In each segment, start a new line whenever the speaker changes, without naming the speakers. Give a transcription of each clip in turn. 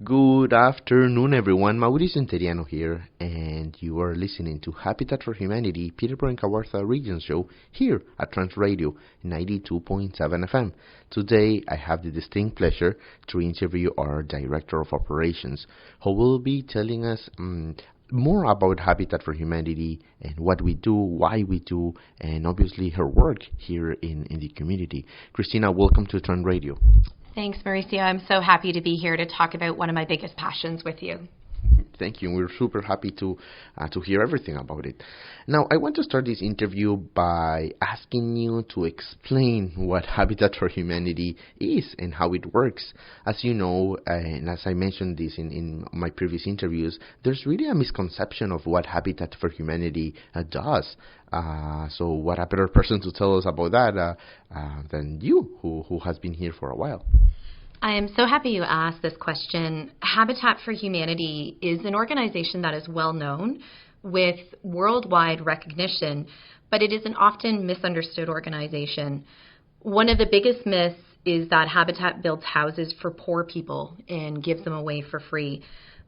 Good afternoon, everyone. Mauricio Interiano here, and you are listening to Habitat for Humanity, Peterborough and Kawartha Region Show here at Trans Radio 92.7 FM. Today, I have the distinct pleasure to interview our Director of Operations, who will be telling us more about Habitat for Humanity and what we do, why we do, and obviously her work here in the community. Christina, welcome to Trans Radio.
Thanks, Mauricio. I'm so happy to be here to talk about one of my biggest passions with you.
Thank you. We're super happy to hear everything about it. Now, I want to start this interview by asking you to explain what Habitat for Humanity is and how it works. As you know, and as I mentioned this in my previous interviews, there's really a misconception of what Habitat for Humanity does. So what a better person to tell us about that than you, who has been here for a while.
I am so happy you asked this question. Habitat for Humanity is an organization that is well known with worldwide recognition, but it is an often misunderstood organization. One of the biggest myths is that Habitat builds houses for poor people and gives them away for free,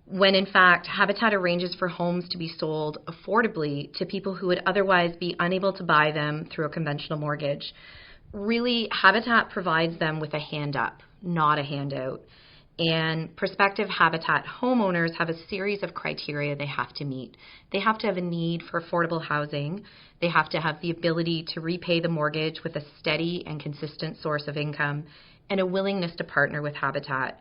when in fact Habitat arranges for homes to be sold affordably to people who would otherwise be unable to buy them through a conventional mortgage. Really, Habitat provides them with a hand up, not a handout. And prospective Habitat homeowners have a series of criteria they have to meet. They have to have a need for affordable housing. They have to have the ability to repay the mortgage with a steady and consistent source of income, and a willingness to partner with Habitat.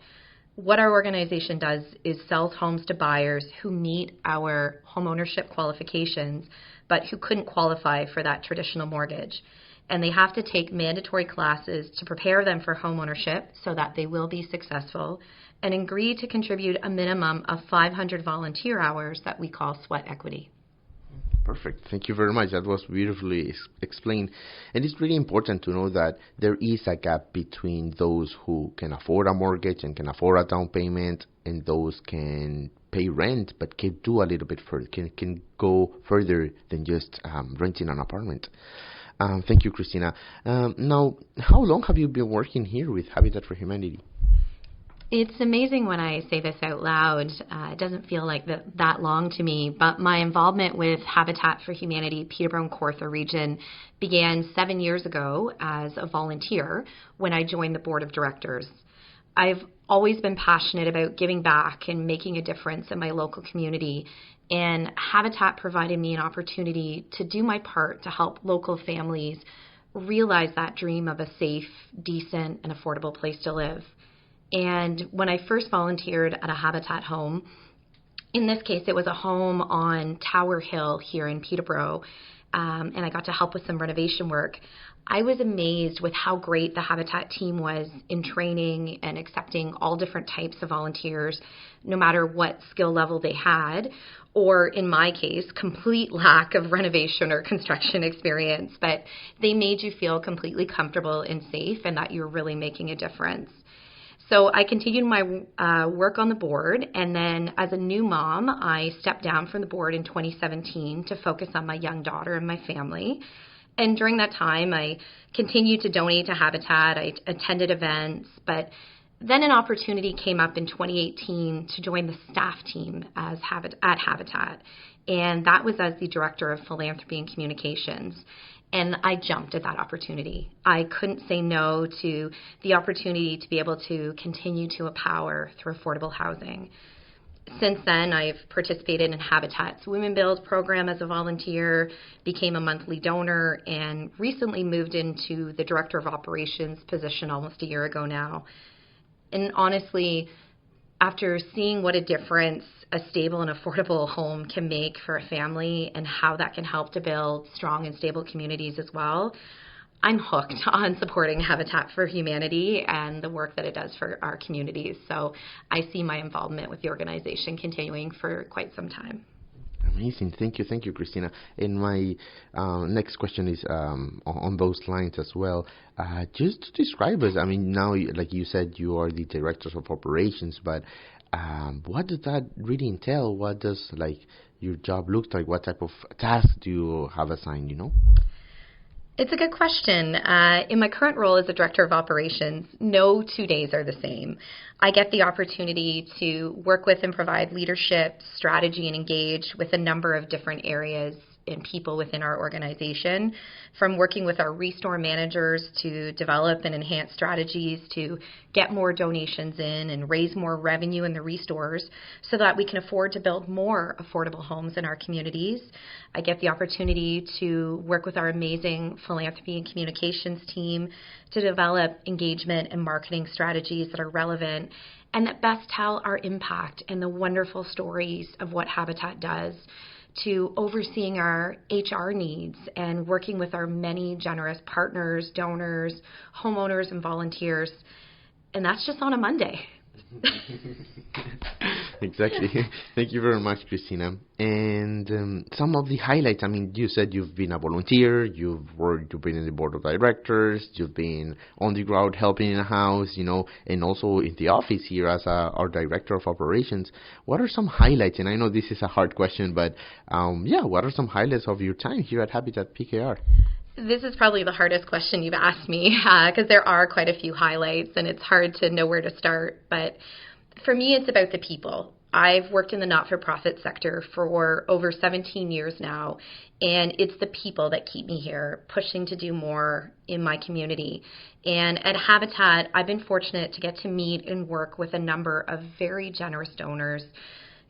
What our organization does is sells homes to buyers who meet our homeownership qualifications, but who couldn't qualify for that traditional mortgage. And they have to take mandatory classes to prepare them for homeownership so that they will be successful, and agree to contribute a minimum of 500 volunteer hours that we call sweat equity.
Perfect. Thank you very much. That was beautifully explained. And it's really important to know that there is a gap between those who can afford a mortgage and can afford a down payment, and those can pay rent but can do a little bit further, can go further than just renting an apartment. Thank you, Christina. Now, how long have you been working here with Habitat for Humanity?
It's amazing when I say this out loud. It doesn't feel like that long to me, but my involvement with Habitat for Humanity Peterborough and Kawartha region began 7 years ago as a volunteer when I joined the board of directors. I've always been passionate about giving back and making a difference in my local community, and Habitat provided me an opportunity to do my part to help local families realize that dream of a safe, decent, and affordable place to live. And when I first volunteered at a Habitat home, in this case it was a home on Tower Hill here in Peterborough, and I got to help with some renovation work, I was amazed with how great the Habitat team was in training and accepting all different types of volunteers, no matter what skill level they had, or in my case, complete lack of renovation or construction experience. But they made you feel completely comfortable and safe, and that you're really making a difference. So I continued my work on the board, and then as a new mom, I stepped down from the board in 2017 to focus on my young daughter and my family. And during that time, I continued to donate to Habitat. I attended events, but then an opportunity came up in 2018 to join the staff team at Habitat, and that was as the Director of Philanthropy and Communications. And I jumped at that opportunity. I couldn't say no to the opportunity to be able to continue to empower through affordable housing. Since then, I've participated in Habitat's Women Build program as a volunteer, became a monthly donor, and recently moved into the Director of Operations position almost a year ago now. And honestly, after seeing what a difference a stable and affordable home can make for a family and how that can help to build strong and stable communities as well, I'm hooked on supporting Habitat for Humanity and the work that it does for our communities. So I see my involvement with the organization continuing for quite some time.
Amazing. Thank you, Christina. And my next question is on those lines as well. Just to describe us, I mean, now, like you said, you are the Director of Operations, but what does that really entail? What does, like, your job look like? What type of tasks do you have assigned, you know?
It's a good question. In my current role as a Director of Operations, no 2 days are the same. I get the opportunity to work with and provide leadership, strategy, and engage with a number of different areas and people within our organization, from working with our restore managers to develop and enhance strategies to get more donations in and raise more revenue in the restores so that we can afford to build more affordable homes in our communities. I get the opportunity to work with our amazing philanthropy and communications team to develop engagement and marketing strategies that are relevant and that best tell our impact and the wonderful stories of what Habitat does, to overseeing our HR needs and working with our many generous partners, donors, homeowners, and volunteers. And that's just on a Monday.
Exactly. Thank you very much, Christina. And some of the highlights, I mean, you said you've been a volunteer, you've been in the board of directors, you've been on the ground helping in a house, and also in the office here as our director of operations. What are some highlights? And I know this is a hard question, but what are some highlights of your time here at Habitat PKR?
This is probably the hardest question you've asked me because there are quite a few highlights and it's hard to know where to start. But for me, it's about the people. I've worked in the not-for-profit sector for over 17 years now, and it's the people that keep me here, pushing to do more in my community. And at Habitat, I've been fortunate to get to meet and work with a number of very generous donors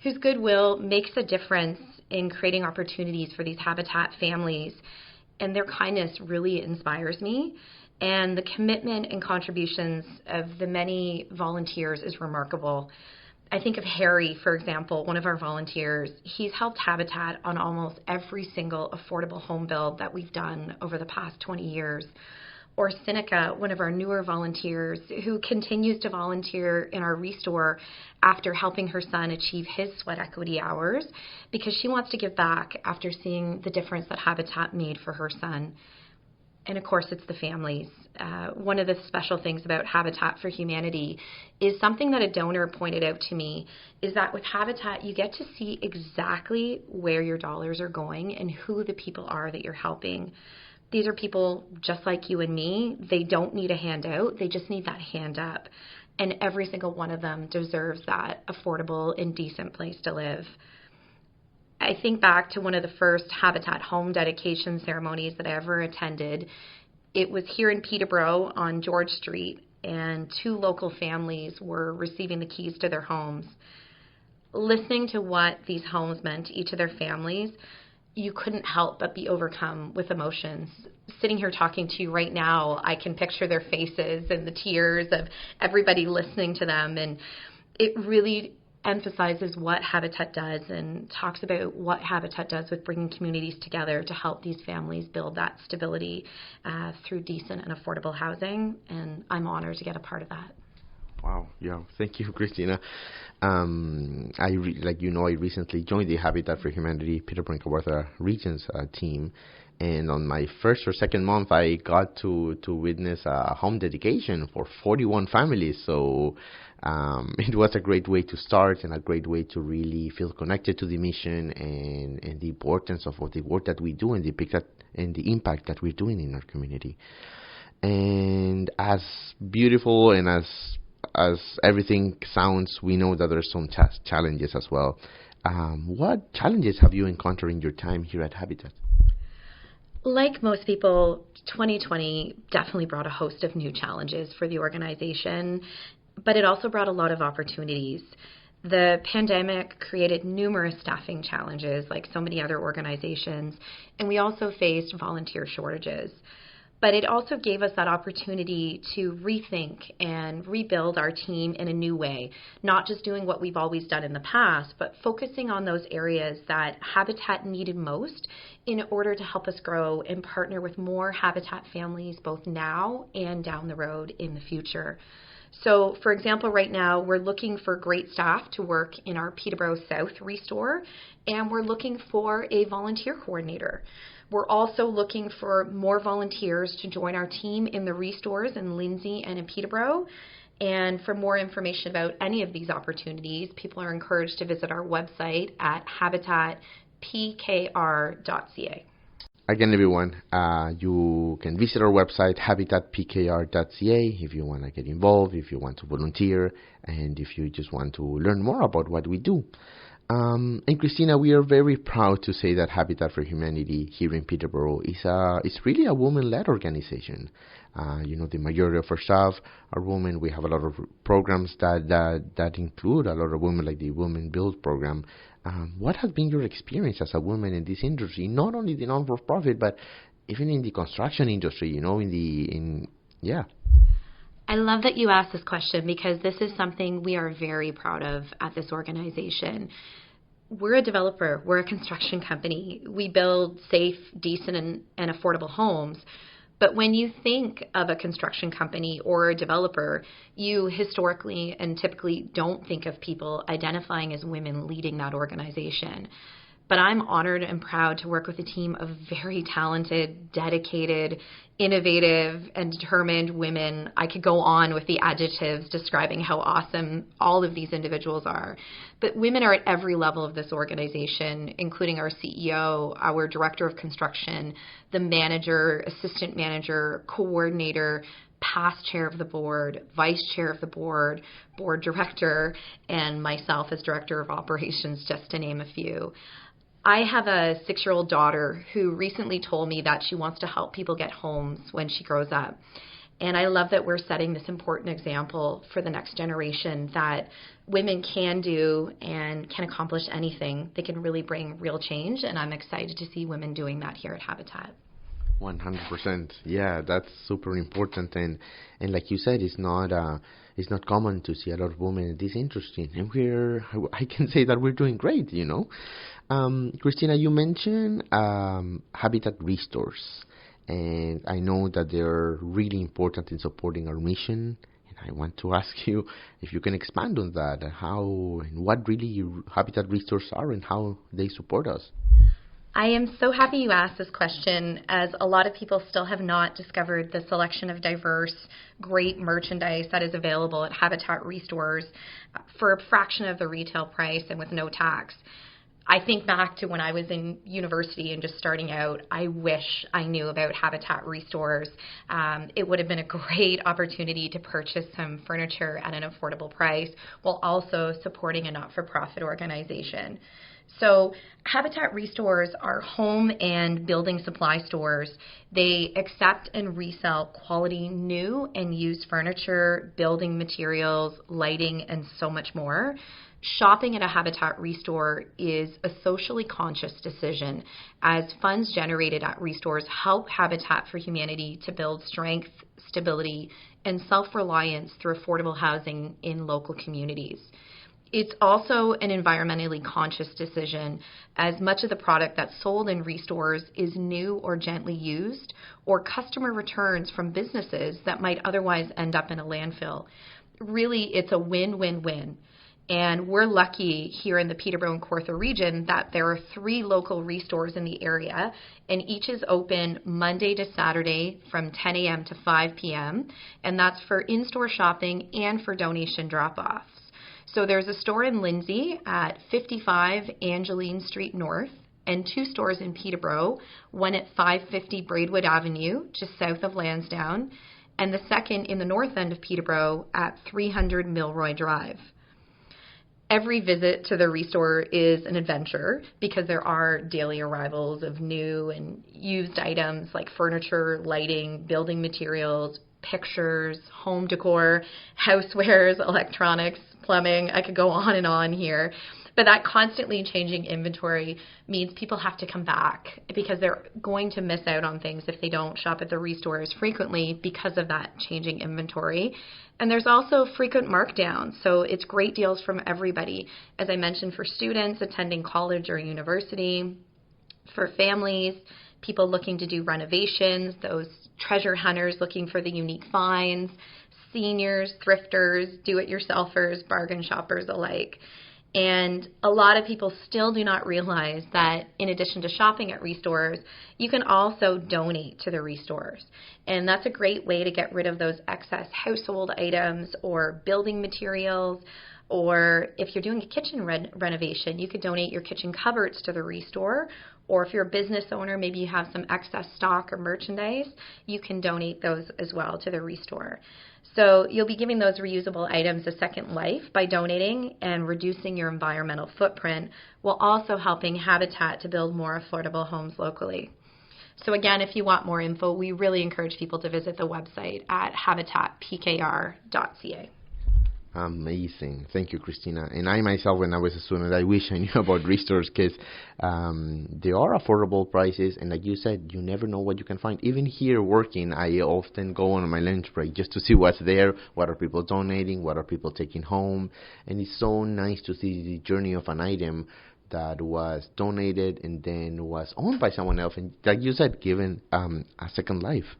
whose goodwill makes a difference in creating opportunities for these Habitat families. And their kindness really inspires me. And the commitment and contributions of the many volunteers is remarkable. I think of Harry, for example, one of our volunteers. He's helped Habitat on almost every single affordable home build that we've done over the past 20 years. Or Sinica, one of our newer volunteers, who continues to volunteer in our restore after helping her son achieve his sweat equity hours because she wants to give back after seeing the difference that Habitat made for her son. And of course, it's the families. One of the special things about Habitat for Humanity is something that a donor pointed out to me, is that with Habitat, you get to see exactly where your dollars are going and who the people are that you're helping. These are people just like you and me. They don't need a handout. They just need that hand up. And every single one of them deserves that affordable and decent place to live. I think back to one of the first Habitat home dedication ceremonies that I ever attended. It was here in Peterborough on George Street, and 2 local families were receiving the keys to their homes. Listening to what these homes meant to each of their families, you couldn't help but be overcome with emotions. Sitting here talking to you right now, I can picture their faces and the tears of everybody listening to them. And it really emphasizes what Habitat does and talks about what Habitat does with bringing communities together to help these families build that stability through decent and affordable housing. And I'm honored to get a part of that.
Wow. Yeah. Thank you, Christina. I recently joined the Habitat for Humanity Peterborough and Kawartha Regions team, and on my first or second month, I got to witness a home dedication for 41 families. So it was a great way to start and a great way to really feel connected to the mission and the importance of the work that we do and the impact that we're doing in our community. And as beautiful and as everything sounds, we know that there's some challenges as well. What challenges have you encountered in your time here at Habitat?
Like most people, 2020 definitely brought a host of new challenges for the organization, but it also brought a lot of opportunities. The pandemic created numerous staffing challenges like so many other organizations, and we also faced volunteer shortages. But it also gave us that opportunity to rethink and rebuild our team in a new way, not just doing what we've always done in the past, but focusing on those areas that Habitat needed most in order to help us grow and partner with more Habitat families both now and down the road in the future. So, for example, right now we're looking for great staff to work in our Peterborough South Restore, and we're looking for a volunteer coordinator. We're also looking for more volunteers to join our team in the restores in Lindsay and in Peterborough. And for more information about any of these opportunities, people are encouraged to visit our website at habitatpkr.ca.
Again, everyone, you can visit our website, habitatpkr.ca, if you want to get involved, if you want to volunteer, and if you just want to learn more about what we do. And Christina, we are very proud to say that Habitat for Humanity here in Peterborough is really a woman-led organization. The majority of our staff are women. We have a lot of programs that include a lot of women, like the Women Build program. What has been your experience as a woman in this industry, not only the non-for-profit, but even in the construction industry, yeah.
I love that you asked this question because this is something we are very proud of at this organization. We're a developer. We're a construction company. We build safe, decent, and affordable homes. But when you think of a construction company or a developer, you historically and typically don't think of people identifying as women leading that organization. But I'm honored and proud to work with a team of very talented, dedicated, innovative, and determined women. I could go on with the adjectives describing how awesome all of these individuals are. But women are at every level of this organization, including our CEO, our director of construction, the manager, assistant manager, coordinator, past chair of the board, vice chair of the board, board director, and myself as director of operations, just to name a few. I have a 6-year-old daughter who recently told me that she wants to help people get homes when she grows up. And I love that we're setting this important example for the next generation that women can do and can accomplish anything. They can really bring real change, and I'm excited to see women doing that here at Habitat.
100%. Yeah, that's super important. And like you said, it's not common to see a lot of women in this industry. And I can say that we're doing great, Christina, you mentioned Habitat Restores, and I know that they're really important in supporting our mission. And I want to ask you if you can expand on that, how and what really Habitat Restores are and how they support us.
I am so happy you asked this question, as a lot of people still have not discovered the selection of diverse, great merchandise that is available at Habitat Restores for a fraction of the retail price and with no tax. I think back to when I was in university and just starting out. I wish I knew about Habitat Restores. It would have been a great opportunity to purchase some furniture at an affordable price while also supporting a not-for-profit organization. So Habitat Restores are home and building supply stores. They accept and resell quality new and used furniture, building materials, lighting, and so much more. Shopping at a Habitat Restore is a socially conscious decision, as funds generated at Restores help Habitat for Humanity to build strength, stability, and self-reliance through affordable housing in local communities. It's also an environmentally conscious decision, as much of the product that's sold in Restores is new or gently used, or customer returns from businesses that might otherwise end up in a landfill. Really, it's a win-win-win. And we're lucky here in the Peterborough and Kawartha region that there are 3 local Restores in the area, and each is open Monday to Saturday from 10 a.m. to 5 p.m., and that's for in-store shopping and for donation drop-offs. So there's a store in Lindsay at 55 Angeline Street North, and 2 stores in Peterborough, one at 550 Braidwood Avenue, just south of Lansdowne, and the second in the north end of Peterborough at 300 Milroy Drive. Every visit to the Restore is an adventure because there are daily arrivals of new and used items like furniture, lighting, building materials, pictures, home decor, housewares, electronics, plumbing. I could go on and on here. But that constantly changing inventory means people have to come back because they're going to miss out on things if they don't shop at the Restores frequently because of that changing inventory. And there's also frequent markdowns, so it's great deals from everybody. As I mentioned, for students attending college or university, for families, people looking to do renovations, those treasure hunters looking for the unique finds, seniors, thrifters, do-it-yourselfers, bargain shoppers alike. And a lot of people still do not realize that in addition to shopping at Restores, you can also donate to the Restores. And that's a great way to get rid of those excess household items or building materials. Or if you're doing a kitchen renovation, you could donate your kitchen cupboards to the Restore, Or if you're a business owner, maybe you have some excess stock or merchandise, you can donate those as well to the Restore. So you'll be giving those reusable items a second life by donating and reducing your environmental footprint, while also helping Habitat to build more affordable homes locally. So again, if you want more info, we really encourage people to visit the website at habitatpkr.ca.
Amazing. Thank you, Christina. And I myself, when I was a student, I wish I knew about Restores, because they are affordable prices. And like you said, you never know what you can find. Even here working, I often go on my lunch break just to see what's there, what are people donating, what are people taking home. And it's so nice to see the journey of an item that was donated and then was owned by someone else. And like you said, given a second life.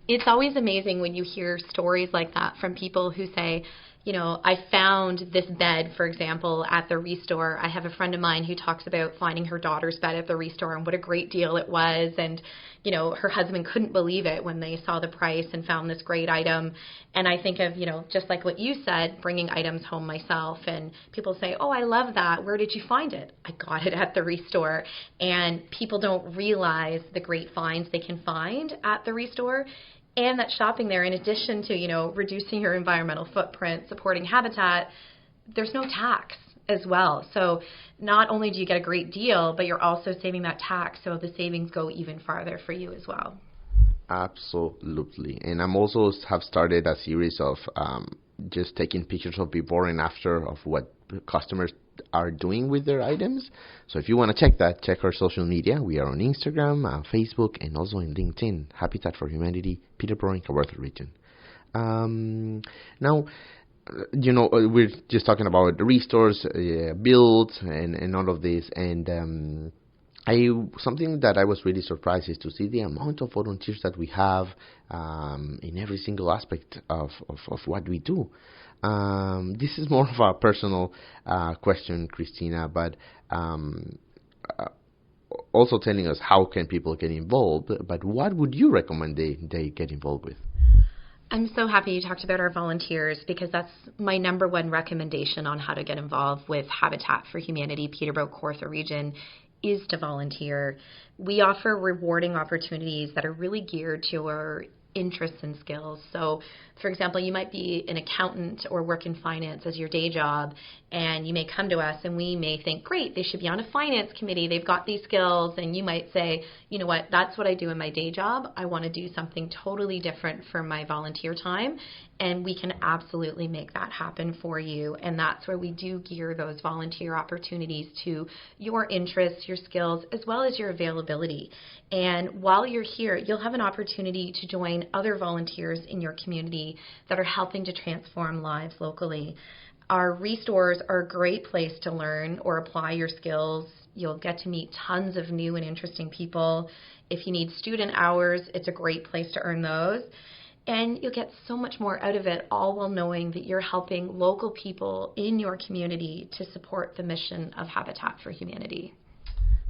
It's always amazing when you hear stories like that from people who say, you know, I found this bed, for example, at the Restore. I have a friend of mine who talks about finding her daughter's bed at the Restore and what a great deal it was. And, you know, her husband couldn't believe it when they saw the price and found this great item. And I think of, you know, just like what you said, bringing items home myself. And people say, oh, I love that. Where did you find it? I got it at the Restore. And people don't realize the great finds they can find at the Restore. And that shopping there, in addition to, you know, reducing your environmental footprint, supporting Habitat, there's no tax as well. So not only do you get a great deal, but you're also saving that tax, so the savings go even farther for you as well.
Absolutely. And I'm also have started a series of just taking pictures of before and after of what customers are doing with their items. So if you want to check that, check our social media. We are on Instagram, Facebook, and also in LinkedIn. Habitat for Humanity, Peterborough and Kawartha Region. Now, you know, we're just talking about the Restores, builds, and all of this. And something that I was really surprised is to see the amount of volunteers that we have in every single aspect of what we do. This is more of a personal question, Christina, but also telling us how can people get involved, but what would you recommend they get involved with?
I'm so happy you talked about our volunteers, because that's my number one recommendation on how to get involved with Habitat for Humanity Peterborough-Kawartha Region is to volunteer. We offer rewarding opportunities that are really geared to our interests and skills. So, for example, you might be an accountant or work in finance as your day job, and you may come to us and we may think, great, they should be on a finance committee. They've got these skills. And you might say, you know what, that's what I do in my day job. I want to do something totally different for my volunteer time. And we can absolutely make that happen for you. And that's where we do gear those volunteer opportunities to your interests, your skills, as well as your availability. And while you're here, you'll have an opportunity to join other volunteers in your community that are helping to transform lives locally. Our Restores are a great place to learn or apply your skills. You'll get to meet tons of new and interesting people. If you need student hours, it's a great place to earn those. And you'll get so much more out of it, all while knowing that you're helping local people in your community to support the mission of Habitat for Humanity.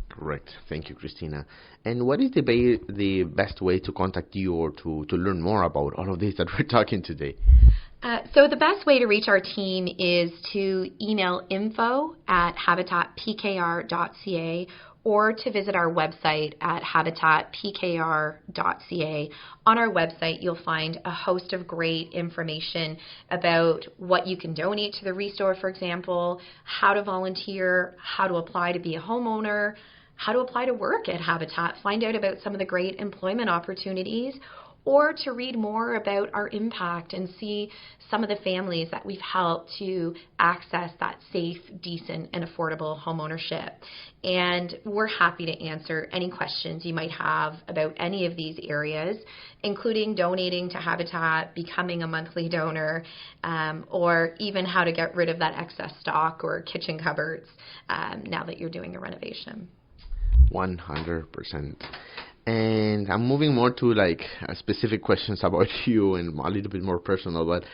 Correct. Thank you, Christina. And what is the best way to contact you or to learn more about all of this that we're talking today?
So the best way to reach our team is to email info@habitatpkr.ca or to visit our website at habitatpkr.ca. On our website, you'll find a host of great information about what you can donate to the Restore, for example, how to volunteer, how to apply to be a homeowner, how to apply to work at Habitat, find out about some of the great employment opportunities, or to read more about our impact and see some of the families that we've helped to access that safe, decent, and affordable homeownership. And we're happy to answer any questions you might have about any of these areas, including donating to Habitat, becoming a monthly donor, or even how to get rid of that excess stock or kitchen cupboards now that you're doing a renovation.
100%. And I'm moving more to like specific questions about you and a little bit more personal. But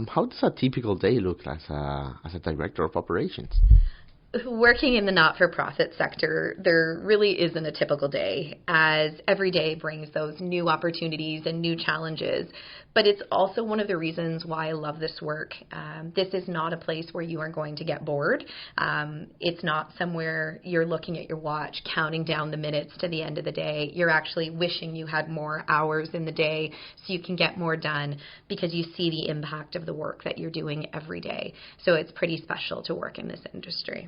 how does a typical day look as a director of operations?
Working in the not-for-profit sector, there really isn't a typical day, as every day brings those new opportunities and new challenges. But it's also one of the reasons why I love this work. This is not a place where you are going to get bored. It's not somewhere you're looking at your watch, counting down the minutes to the end of the day. You're actually wishing you had more hours in the day so you can get more done because you see the impact of the work that you're doing every day. So it's pretty special to work in this industry.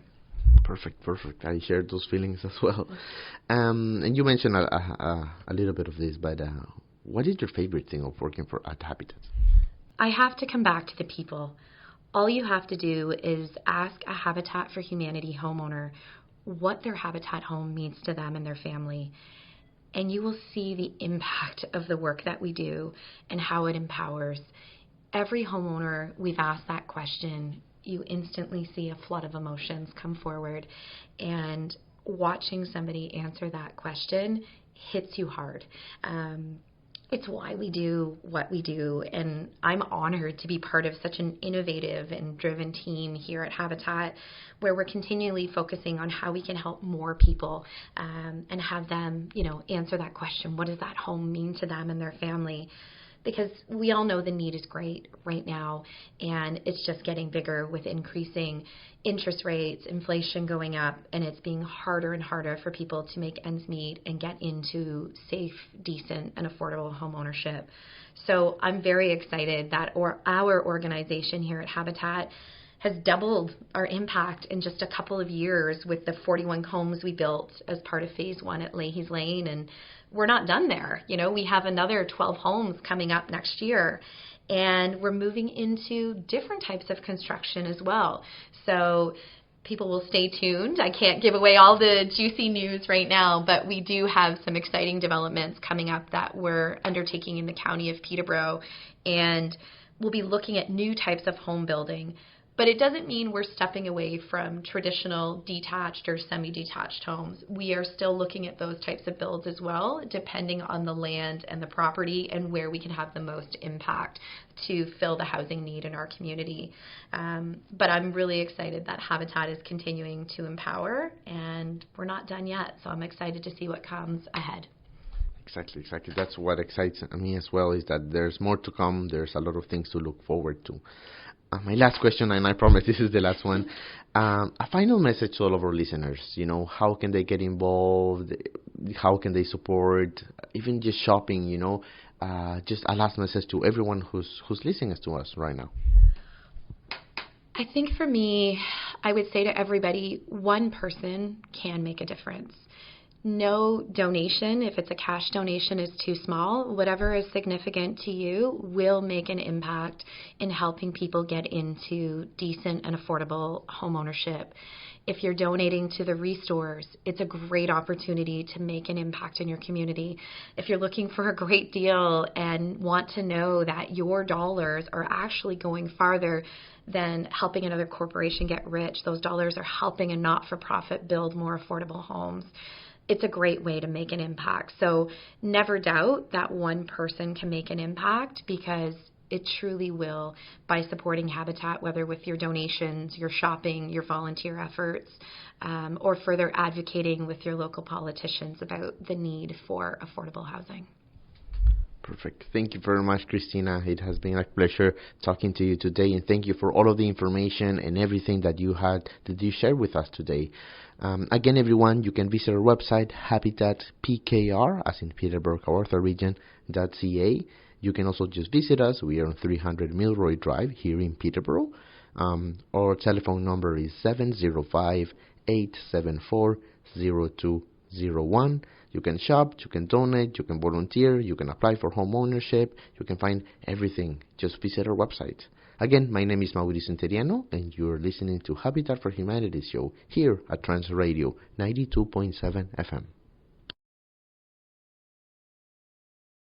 Perfect. I share those feelings as well. And you mentioned a little bit of this, but what is your favorite thing of working at Habitat?
I have to come back to the people. All you have to do is ask a Habitat for Humanity homeowner what their Habitat home means to them and their family, and you will see the impact of the work that we do and how it empowers. Every homeowner we've asked that question, you instantly see a flood of emotions come forward, and watching somebody answer that question hits you hard. It's why we do what we do, and I'm honored to be part of such an innovative and driven team here at Habitat, where we're continually focusing on how we can help more people and have them, answer that question. What does that home mean to them and their family? Because we all know the need is great right now, and it's just getting bigger with increasing interest rates, inflation going up, and it's being harder and harder for people to make ends meet and get into safe, decent, and affordable home ownership. So I'm very excited that our organization here at Habitat has doubled our impact in just a couple of years with the 41 homes we built as part of Phase 1 at Leahy's Lane, and we're not done there. We have another 12 homes coming up next year, and we're moving into different types of construction as well. So people will stay tuned. I can't give away all the juicy news right now, but we do have some exciting developments coming up that we're undertaking in the county of Peterborough, and we'll be looking at new types of home building. But it doesn't mean we're stepping away from traditional detached or semi-detached homes. We are still looking at those types of builds as well, depending on the land and the property and where we can have the most impact to fill the housing need in our community. But I'm really excited that Habitat is continuing to empower, and we're not done yet. So I'm excited to see what comes ahead.
Exactly. That's what excites me as well, is that there's more to come. There's a lot of things to look forward to. My last question, and I promise this is the last one, a final message to all of our listeners. How can they get involved? How can they support? Even just shopping, just a last message to everyone who's listening to us right now.
I think for me, I would say to everybody, one person can make a difference. No donation, if it's a cash donation, is too small. Whatever is significant to you will make an impact in helping people get into decent and affordable home ownership. If you're donating to the restores, it's a great opportunity to make an impact in your community. If you're looking for a great deal and want to know that your dollars are actually going farther than helping another corporation get rich, those dollars are helping a not-for-profit build more affordable homes. It's a great way to make an impact. So never doubt that one person can make an impact, because it truly will, by supporting Habitat, whether with your donations, your shopping, your volunteer efforts, or further advocating with your local politicians about the need for affordable housing.
Perfect. Thank you very much, Christina. It has been a pleasure talking to you today, and thank you for all of the information and everything that you shared with us today. Again, everyone, you can visit our website, habitatpkr, as in Peterborough, Kawartha Region.ca. You can also just visit us. We are on 300 Milroy Drive here in Peterborough. Our telephone number is 705-874-0201. You can shop, you can donate, you can volunteer, you can apply for home ownership. You can find everything. Just visit our website. Again, my name is Mauricio Interiano, and you're listening to Habitat for Humanity show here at Trans Radio 92.7 FM.